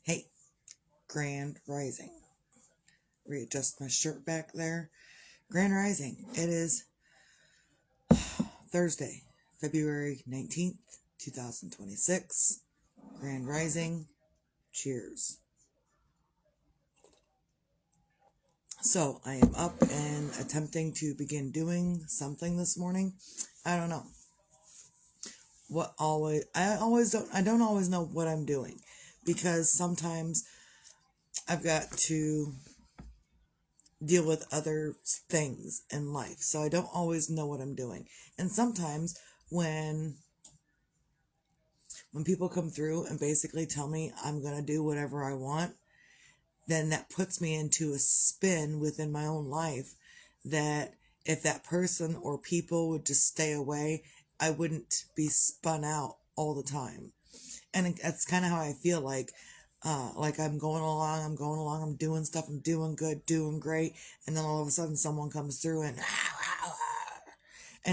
Hey, Grand Rising. Readjust my shirt back there. Grand Rising. It is Thursday, February 19th, 2026. Grand Rising. Cheers. So, I am up and attempting to begin doing something this morning. I don't know. I don't always know what I'm doing because sometimes I've got to deal with other things in life. So I don't always know what I'm doing. And sometimes when people come through and basically tell me I'm going to do whatever I want, then that puts me into a spin within my own life that if that person or people would just stay away, I wouldn't be spun out all the time. And that's kind of how I feel like I'm going along, I'm doing stuff, I'm doing good, doing great. And then all of a sudden someone comes through and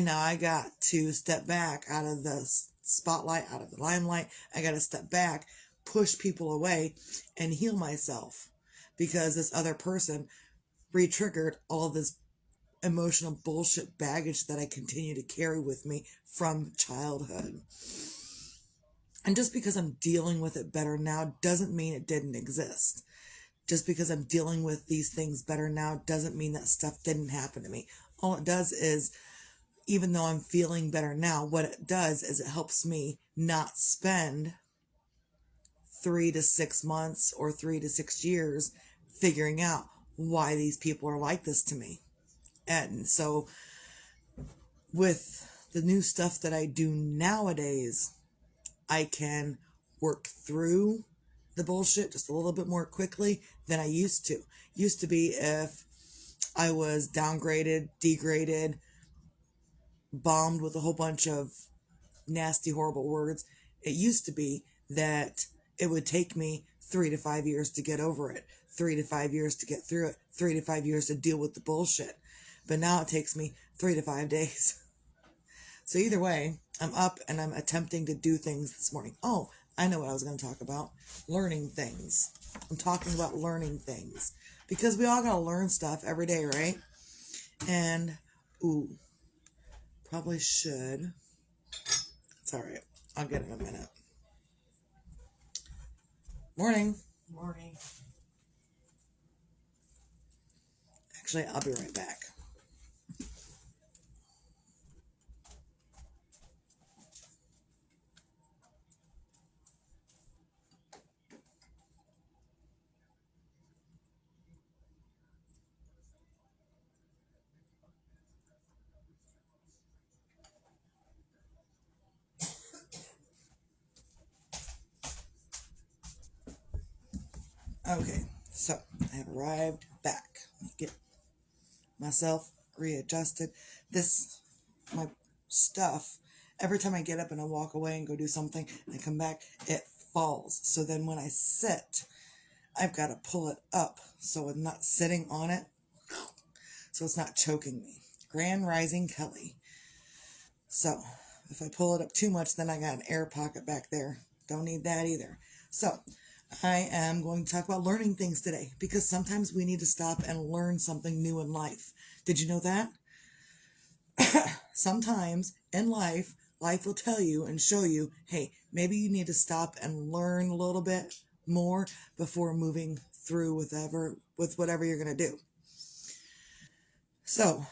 now I got to step back out of the spotlight, out of the limelight. I got to step back, push people away and heal myself because this other person re-triggered all this emotional bullshit baggage that I continue to carry with me from childhood. And just because I'm dealing with it better now doesn't mean it didn't exist. Just because I'm dealing with these things better now doesn't mean that stuff didn't happen to me. All it does is, even though I'm feeling better now, what it does is it helps me not spend 3 to 6 months or 3 to 6 years figuring out why these people are like this to me. And so with the new stuff that I do nowadays, I can work through the bullshit just a little bit more quickly than I used to. Used to be if I was downgraded, degraded, bombed with a whole bunch of nasty, horrible words, it used to be that it would take me 3 to 5 years to get over it, 3 to 5 years to get through it, 3 to 5 years to deal with the bullshit. But now it takes me 3 to 5 days. So either way, I'm up and I'm attempting to do things this morning. Oh, I know what I was going to talk about. Learning things. I'm talking about learning things. Because we all got to learn stuff every day, right? And, probably should. It's all right. I'll get it in a minute. Morning. Morning. Actually, I'll be right back. Okay, so I have arrived back. Get myself readjusted. My stuff, every time I get up and I walk away and go do something and I come back, it falls. So then when I sit, I've got to pull it up so I'm not sitting on it, so it's not choking me. Grand Rising Kelly. So if I pull it up too much, then I got an air pocket back there. Don't need that either. So I am going to talk about learning things today because sometimes we need to stop and learn something new in life. Did you know that? Sometimes in life will tell you and show you, hey, maybe you need to stop and learn a little bit more before moving through with whatever you're going to do. So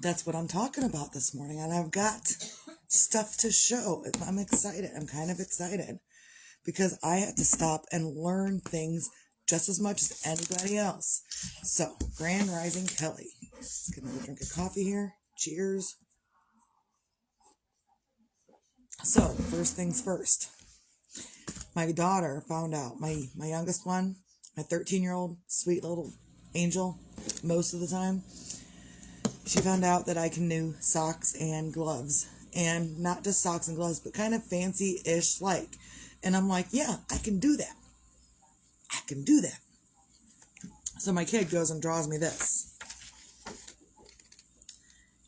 that's what I'm talking about this morning. And I've got stuff to show. I'm excited. I'm kind of excited because I had to stop and learn things just as much as anybody else. So, Grand Rising Kelly. Let's get another drink of coffee here. Cheers. So, first things first. My daughter found out, my youngest one, my 13-year-old, sweet little angel, most of the time, she found out that I can do socks and gloves. And not just socks and gloves, but kind of fancy-ish like. And I'm like, yeah, I can do that. I can do that. So my kid goes and draws me this.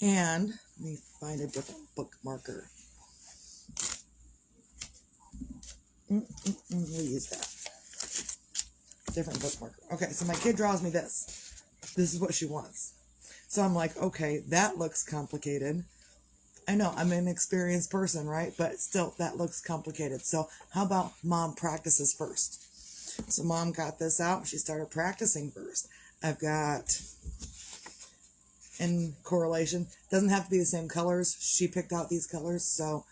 And let me find a different bookmarker. We'll use that. different bookmark. Okay, so my kid draws me this. This is what she wants. So I'm like, okay, that looks complicated. I know I'm an experienced person, right? But still, that looks complicated. So how about mom practices first? So mom got this out. She started practicing first. I've got, in correlation, doesn't have to be the same colors. She picked out these colors. So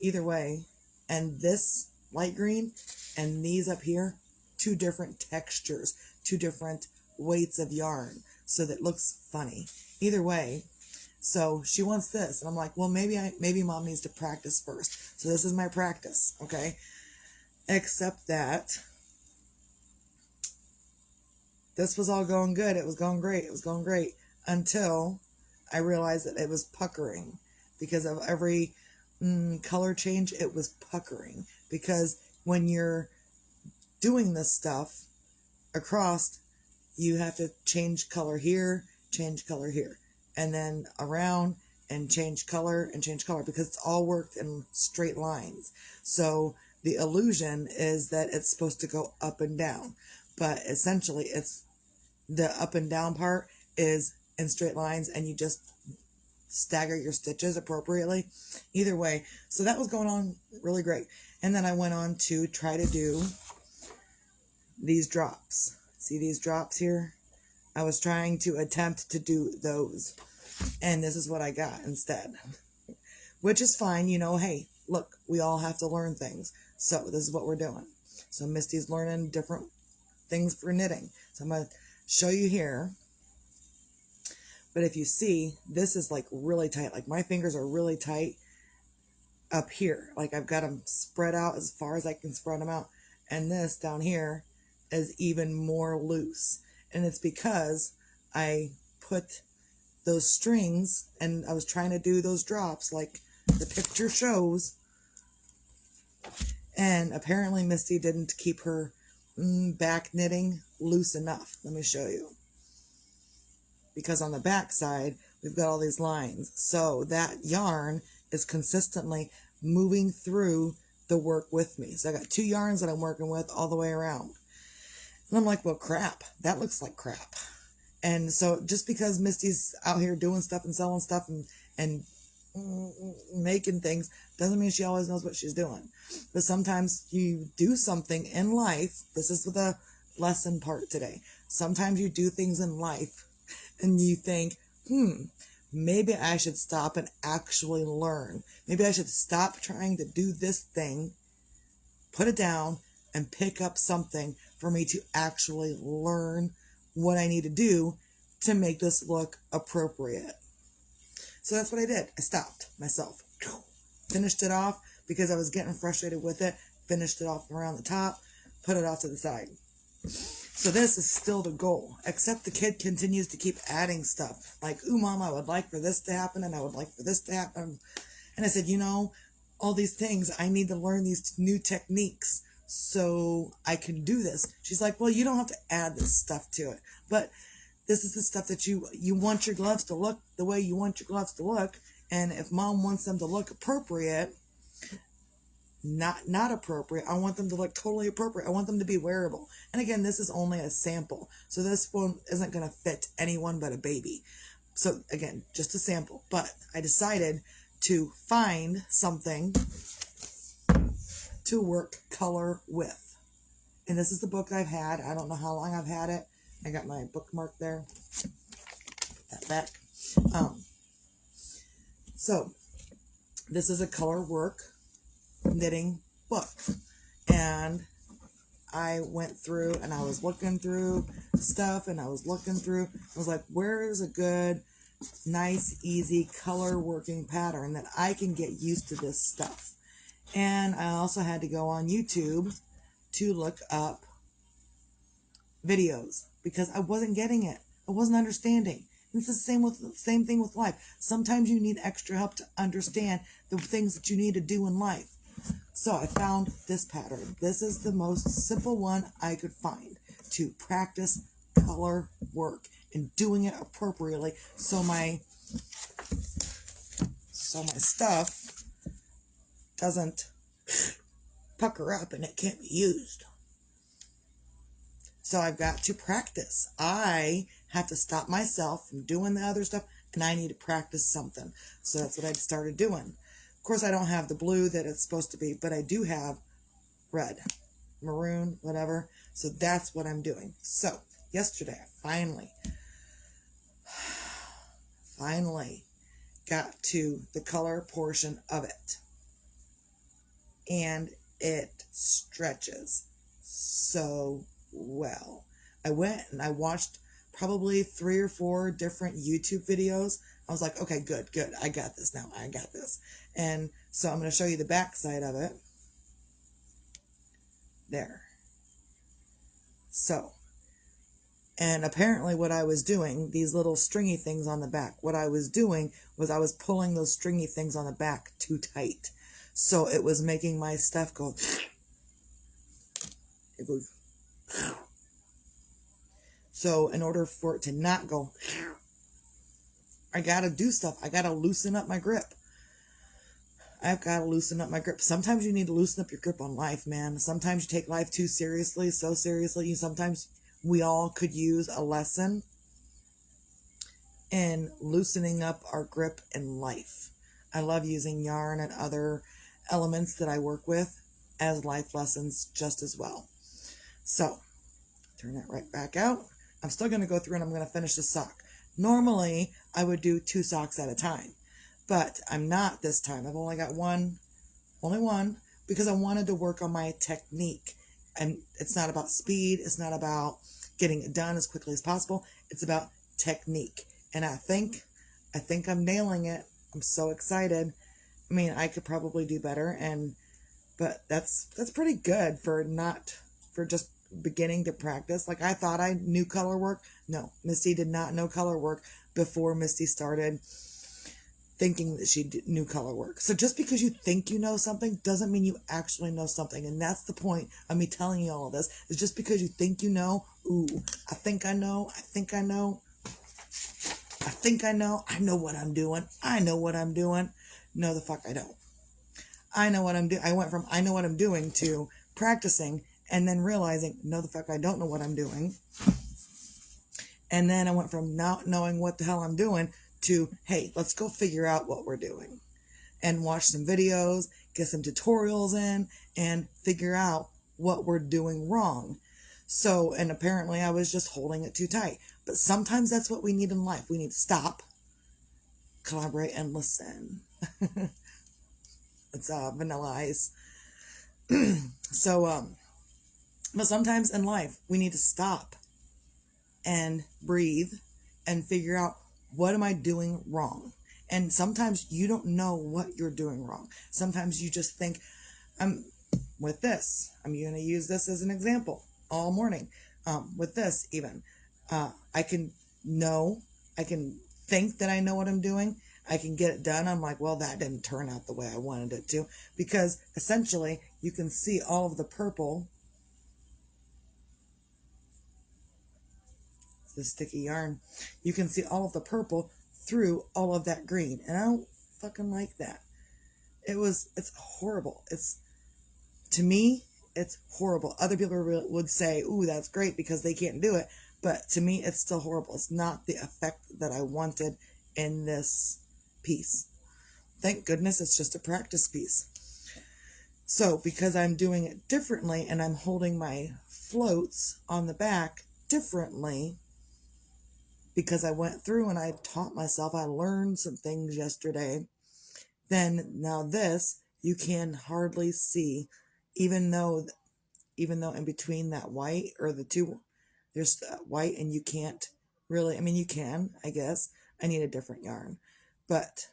either way, and this light green and these up here, two different textures, two different weights of yarn. So that looks funny. Either way, so she wants this, and I'm like, well, maybe mom needs to practice first. So this is my practice, okay? Except that this was all going good. It was going great. It was going great until I realized that it was puckering because of every color change. It was puckering because when you're doing this stuff across, you have to change color here, and then around and change color because it's all worked in straight lines. So the illusion is that it's supposed to go up and down, but essentially it's the up and down part is in straight lines, and you just stagger your stitches appropriately. Either way, so that was going on really great. And then I went on to try to do these drops. See these drops here? I was trying to attempt to do those, and this is what I got instead, which is fine. You know, hey, look, we all have to learn things. So this is what we're doing. So Misty's learning different things for knitting. So I'm going to show you here. But if you see, this is like really tight. Like my fingers are really tight up here. Like I've got them spread out as far as I can spread them out. And this down here is even more loose. And it's because I put those strings and I was trying to do those drops like the picture shows. And apparently Misty didn't keep her back knitting loose enough. Let me show you. Because on the back side, we've got all these lines. So that yarn is consistently moving through the work with me. So I got two yarns that I'm working with all the way around. And I'm like, well, crap. That looks like crap. And so just because Misty's out here doing stuff and selling stuff and making things doesn't mean she always knows what she's doing. But sometimes you do something in life. This is the lesson part today. Sometimes you do things in life and you think, maybe I should stop and actually learn. Maybe I should stop trying to do this thing, put it down, and pick up something for me to actually learn what I need to do to make this look appropriate. So that's what I did. I stopped myself, finished it off because I was getting frustrated with it, finished it off around the top, put it off to the side. So this is still the goal, except the kid continues to keep adding stuff. Like, ooh, Mom, I would like for this to happen, and I would like for this to happen. And I said, you know, all these things, I need to learn these new techniques so I can do this. She's like, well, you don't have to add this stuff to it. But this is the stuff that you want your gloves to look the way you want your gloves to look. And if Mom wants them to look appropriate, not appropriate, I want them to look totally appropriate. I want them to be wearable. And again, this is only a sample. So this one isn't going to fit anyone but a baby. So again, just a sample. But I decided to find something to work color with. And this is the book I've had. I don't know how long I've had it. I got my bookmark there. Put that back. So this is a color work knitting book. And I went through and I was looking through stuff and I was like, where is a good, nice, easy color working pattern that I can get used to this stuff? And I also had to go on YouTube to look up videos because I wasn't getting it. I wasn't understanding. And it's the same thing with life. Sometimes you need extra help to understand the things that you need to do in life. So I found this pattern. This is the most simple one I could find to practice color work and doing it appropriately so my stuff doesn't pucker up and it can't be used. So I've got to practice. I have to stop myself from doing the other stuff, and I need to practice something. So that's what I started doing. Of course, I don't have the blue that it's supposed to be, but I do have red, maroon, whatever. So that's what I'm doing. So yesterday, I finally got to the color portion of it. And it stretches so well. I went and I watched probably 3 or 4 different YouTube videos. I was like, okay, good. I got this now. I got this. And so I'm going to show you the back side of it. There. So, and apparently what I was doing, these little stringy things on the back, what I was doing was I was pulling those stringy things on the back too tight. So it was making my stuff go, it goes. So in order for it to not go, I got to do stuff. I got to loosen up my grip. I've got to loosen up my grip. Sometimes you need to loosen up your grip on life, man. Sometimes you take life too seriously, so seriously. Sometimes we all could use a lesson in loosening up our grip in life. I love using yarn and other elements that I work with as life lessons just as well. So, turn that right back out. I'm still going to go through and I'm going to finish the sock. Normally, I would do 2 socks at a time, but I'm not this time. I've only got only one, because I wanted to work on my technique. And it's not about speed. It's not about getting it done as quickly as possible. It's about technique. And I think I'm nailing it. I'm so excited. I mean, I could probably do better, but that's pretty good for just beginning to practice. Like, I thought I knew color work. No, Misty did not know color work before Misty started thinking that she knew color work. So just because you think you know something doesn't mean you actually know something. And that's the point of me telling you all of this, is just because you think you know, I think I know what I'm doing. I know what I'm doing. No, the fuck I don't. I know what I'm doing. I went from I know what I'm doing to practicing and then realizing, no, the fuck I don't know what I'm doing. And then I went from not knowing what the hell I'm doing to, hey, let's go figure out what we're doing and watch some videos, get some tutorials in, and figure out what we're doing wrong. So, and apparently I was just holding it too tight. But sometimes that's what we need in life. We need to stop, collaborate, and listen. It's Vanilla Ice. So, but sometimes in life we need to stop and breathe and figure out, what am I doing wrong? And sometimes you don't know what you're doing wrong. Sometimes you just think, I'm going to use this as an example all morning. With this even, I can think that I know what I'm doing. I can get it done. I'm like, well, that didn't turn out the way I wanted it to, because essentially you can see all of the purple, the sticky yarn. You can see all of the purple through all of that green. And I don't fucking like that. It's horrible. To me, it's horrible. Other people would say, ooh, that's great because they can't do it. But to me, it's still horrible. It's not the effect that I wanted in this piece. Thank goodness it's just a practice piece. So because I'm doing it differently and I'm holding my floats on the back differently, because I went through and I taught myself, I learned some things yesterday, then now this, you can hardly see, even though in between that white, or the two, there's white, and you can't really, I mean, you can, I guess. I need a different yarn, but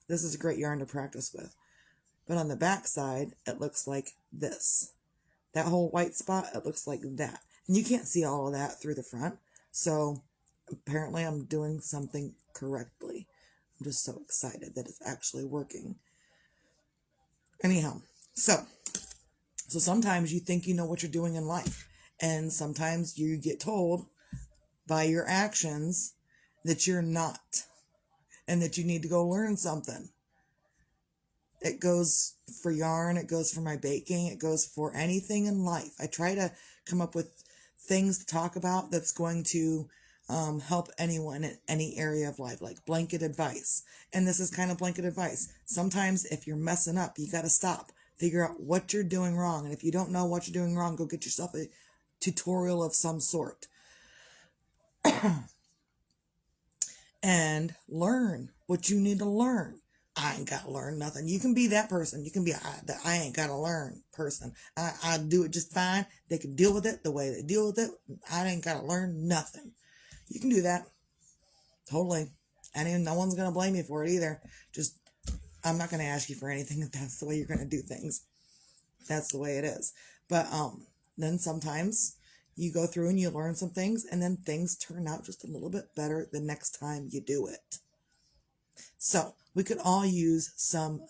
this is a great yarn to practice with. But on the back side, it looks like this. That whole white spot, it looks like that. And you can't see all of that through the front. So apparently I'm doing something correctly. I'm just so excited that it's actually working. Anyhow, so sometimes you think you know what you're doing in life. And sometimes you get told by your actions that you're not. And that you need to go learn something. It goes for yarn. It goes for my baking. It goes for anything in life. I try to come up with things to talk about that's going to help anyone in any area of life, like blanket advice. And this is kind of blanket advice. Sometimes if you're messing up, you got to stop, figure out what you're doing wrong. And if you don't know what you're doing wrong, go get yourself a tutorial of some sort and learn what you need to learn. I ain't got to learn nothing. You can be that person. You can be the I ain't got to learn person. I do it just fine. They can deal with it the way they deal with it. I ain't got to learn nothing. You can do that. Totally. And no one's going to blame you for it either. Just, I'm not going to ask you for anything if that's the way you're going to do things. That's the way it is. But then sometimes you go through and you learn some things, and then things turn out just a little bit better the next time you do it. So we could all use some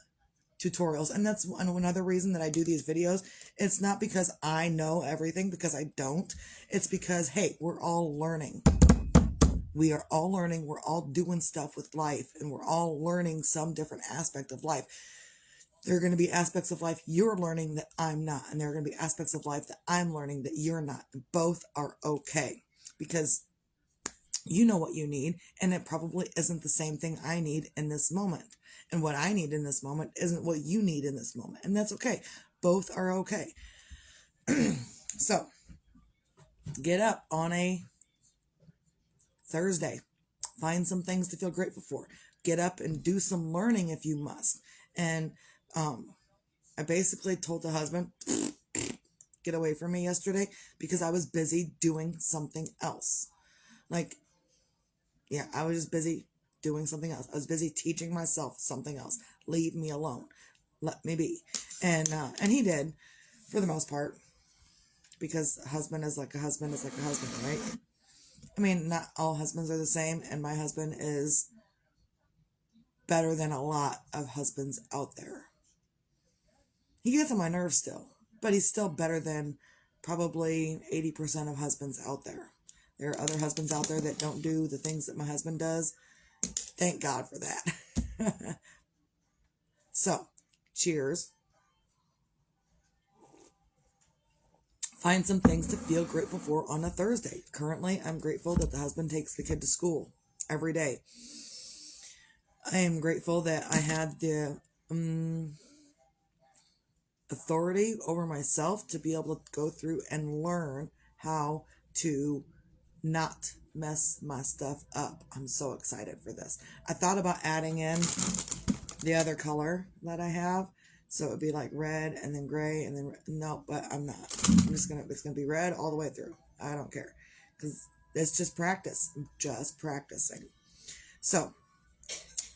tutorials. And that's another reason that I do these videos. It's not because I know everything, because I don't. It's because, hey, we're all learning. We are all learning. We're all doing stuff with life, and we're all learning some different aspect of life. There are going to be aspects of life you're learning that I'm not, and there are going to be aspects of life that I'm learning that you're not. Both are okay, because you know what you need, and it probably isn't the same thing I need in this moment. And what I need in this moment isn't what you need in this moment, and that's okay. Both are okay. So, get up on a Thursday. Find some things to feel grateful for. Get up and do some learning if you must. And I basically told the husband, get away from me yesterday, because I was busy doing something else. I was just busy doing something else. I was busy teaching myself something else. Leave me alone. Let me be. And he did, for the most part, because a husband is like a husband is like a husband, right? I mean, not all husbands are the same, and my husband is better than a lot of husbands out there. He gets on my nerves still, but he's still better than probably 80% of husbands out there. There are other husbands out there that don't do the things that my husband does. Thank God for that. So, cheers. Find some things to feel grateful for on a Thursday. Currently, I'm grateful that the husband takes the kid to school every day. I am grateful that I had the authority over myself to be able to go through and learn how to not mess my stuff up. I'm so excited for this. I thought about adding in the other color that I have, so it would be like red and then gray and then no, but I'm not. It's gonna be red all the way through. I don't care, because it's just practice. I'm just practicing. So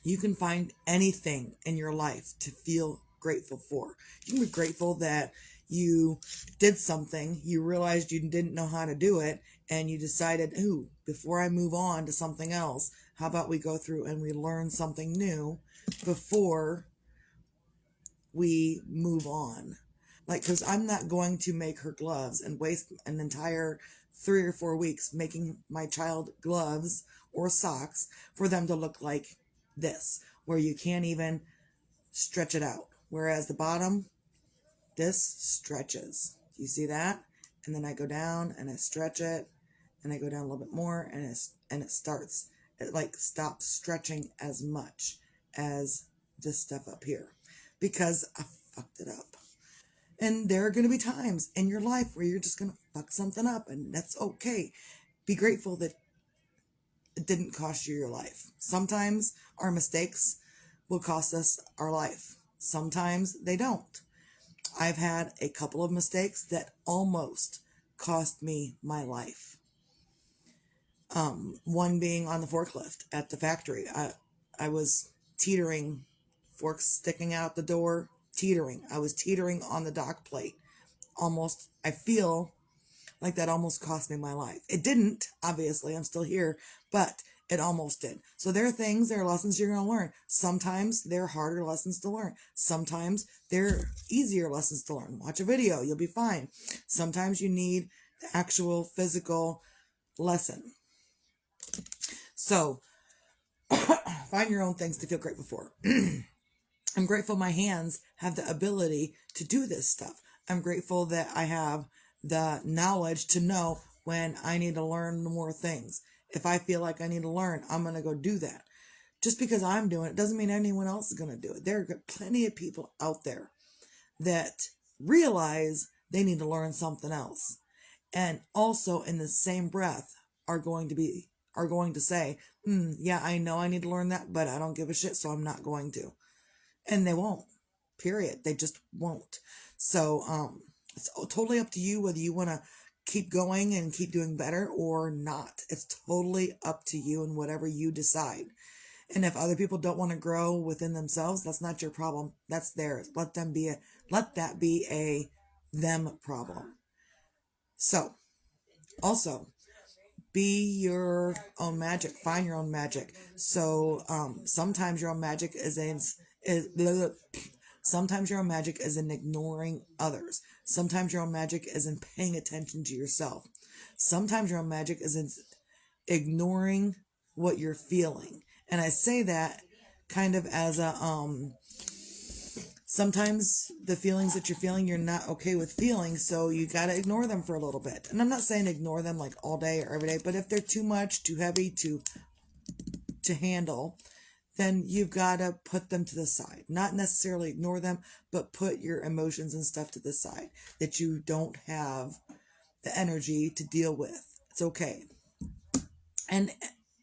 you can find anything in your life to feel grateful for. You can be grateful that you did something, you realized you didn't know how to do it, and you decided, ooh, before I move on to something else, how about we go through and we learn something new before we move on? Because I'm not going to make her gloves and waste an entire 3 or 4 weeks making my child gloves or socks for them to look like this, where you can't even stretch it out. Whereas the bottom, this stretches. Do you see that? And then I go down and I stretch it, and I go down a little bit more, and it starts. It stops stretching as much as this stuff up here, because I fucked it up. And there are going to be times in your life where you're just going to fuck something up, and that's okay. Be grateful that it didn't cost you your life. Sometimes our mistakes will cost us our life. Sometimes they don't. I've had a couple of mistakes that almost cost me my life. One being on the forklift at the factory. I was teetering, forks sticking out the door, teetering. I was teetering on the dock plate. Almost, I feel like that almost cost me my life. It didn't, obviously, I'm still here, but it almost did. So there are lessons you're going to learn. Sometimes they're harder lessons to learn. Sometimes they're easier lessons to learn. Watch a video, you'll be fine. Sometimes you need the actual physical lesson. So, find your own things to feel grateful for. I'm grateful my hands have the ability to do this stuff. I'm grateful that I have the knowledge to know when I need to learn more things. If I feel like I need to learn, I'm going to go do that. Just because I'm doing it doesn't mean anyone else is going to do it. There are plenty of people out there that realize they need to learn something else. And also in the same breath are going to say, yeah, I know I need to learn that, but I don't give a shit, so I'm not going to. And they won't. Period. They just won't. So it's totally up to you whether you want to keep going and keep doing better or not. It's totally up to you and whatever you decide. And if other people don't want to grow within themselves, that's not your problem. That's theirs. Let that be a them problem. So, also, be your own magic. Find your own magic. So, sometimes your own magic sometimes your own magic is in ignoring others. Sometimes your own magic is in paying attention to yourself. Sometimes your own magic is in ignoring what you're feeling. And I say that kind of as a, sometimes the feelings that you're feeling, you're not okay with feeling, so you got to ignore them for a little bit. And I'm not saying ignore them like all day or every day, but if they're too much, too heavy to handle, then you've got to put them to the side. Not necessarily ignore them, but put your emotions and stuff to the side that you don't have the energy to deal with. It's okay. And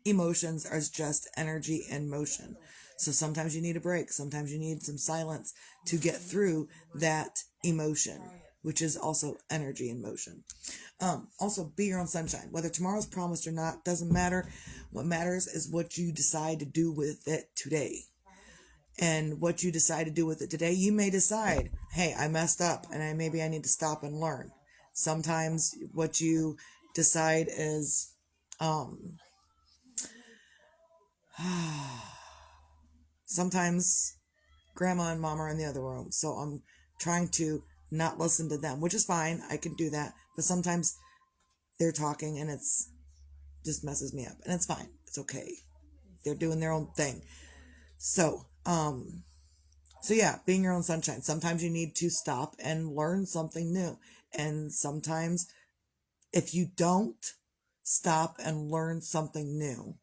emotions are just energy and motion. So sometimes you need a break. Sometimes you need some silence to get through that emotion, which is also energy and motion. Also, be your own sunshine. Whether tomorrow's promised or not, doesn't matter. What matters is what you decide to do with it today. And what you decide to do with it today, you may decide, hey, I messed up and maybe I need to stop and learn. Sometimes what you decide is, sometimes grandma and mom are in the other room, so I'm trying to not listen to them, which is fine. I can do that, but sometimes they're talking and it's just messes me up, and it's fine. It's okay. They're doing their own thing. So yeah, being your own sunshine. Sometimes you need to stop and learn something new, and sometimes if you don't stop and learn something new,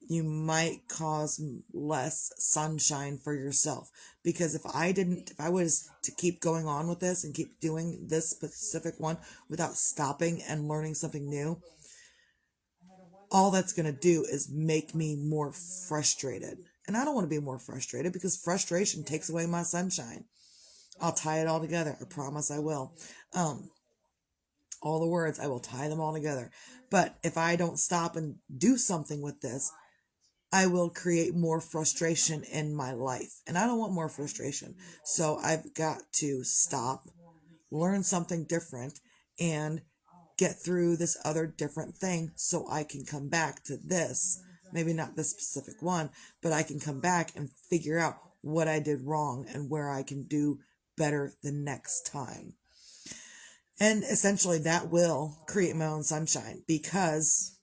you might cause less sunshine for yourself. Because if I was to keep going on with this and keep doing this specific one without stopping and learning something new, all that's going to do is make me more frustrated. And I don't want to be more frustrated because frustration takes away my sunshine. I'll tie it all together. I promise I will. All the words, I will tie them all together. But if I don't stop and do something with this, I will create more frustration in my life. And I don't want more frustration. So I've got to stop, learn something different, and get through this other different thing so I can come back to this. Maybe not this specific one, but I can come back and figure out what I did wrong and where I can do better the next time. And essentially that will create my own sunshine, because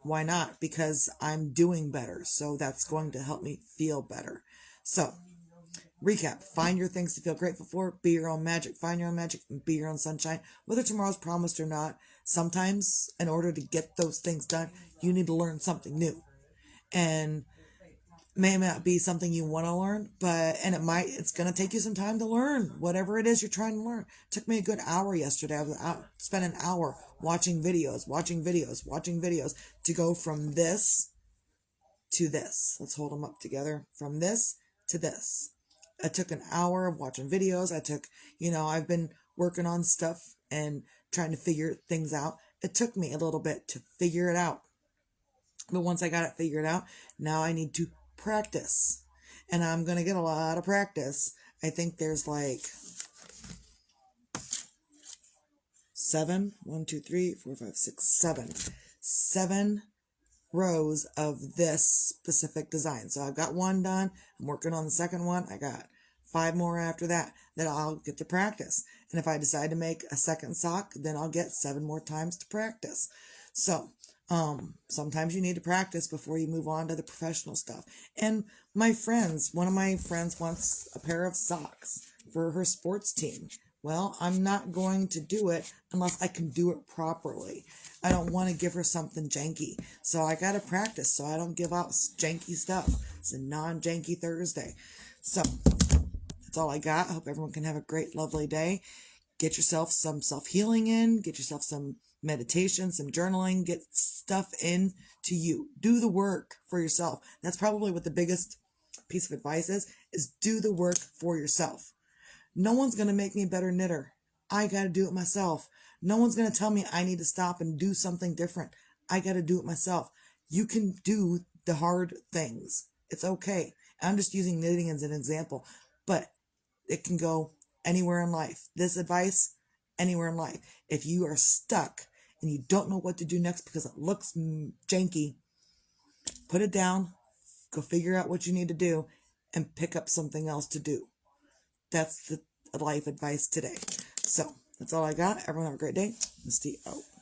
why not? Because I'm doing better. So that's going to help me feel better. So, recap. Find your things to feel grateful for. Be your own magic. Find your own magic and be your own sunshine. Whether tomorrow's promised or not, sometimes in order to get those things done, you need to learn something new. And may not be something you want to learn, it's going to take you some time to learn whatever it is you're trying to learn. It took me a good hour yesterday. Spent an hour watching videos to go from this to this. Let's hold them up together. From this to this. I took an hour of watching videos. I've been working on stuff and trying to figure things out. It took me a little bit to figure it out. But once I got it figured out, now I need to practice. And I'm going to get a lot of practice. I think there's like 7 rows of this specific design. So I've got one done. I'm working on the second one. I got 5 more after that I'll get to practice. And if I decide to make a second sock, then I'll get 7 more times to practice. So sometimes you need to practice before you move on to the professional stuff. And one of my friends wants a pair of socks for her sports team. Well, I'm not going to do it unless I can do it properly. I don't want to give her something janky. So I got to practice so I don't give out janky stuff. It's a non-janky Thursday. So that's all I got. I hope everyone can have a great, lovely day. Get yourself some self-healing in. Get yourself some meditation, some journaling. Get stuff in to you. Do the work for yourself. That's probably what the biggest piece of advice is do the work for yourself. No one's going to make me a better knitter. I got to do it myself. No one's going to tell me I need to stop and do something different. I got to do it myself. You can do the hard things. It's okay. I'm just using knitting as an example, but it can go anywhere in life. This advice, anywhere in life. If you are stuck and you don't know what to do next because it looks janky, put it down, go figure out what you need to do, and pick up something else to do. That's the life advice today. So that's all I got. Everyone have a great day. Misty out.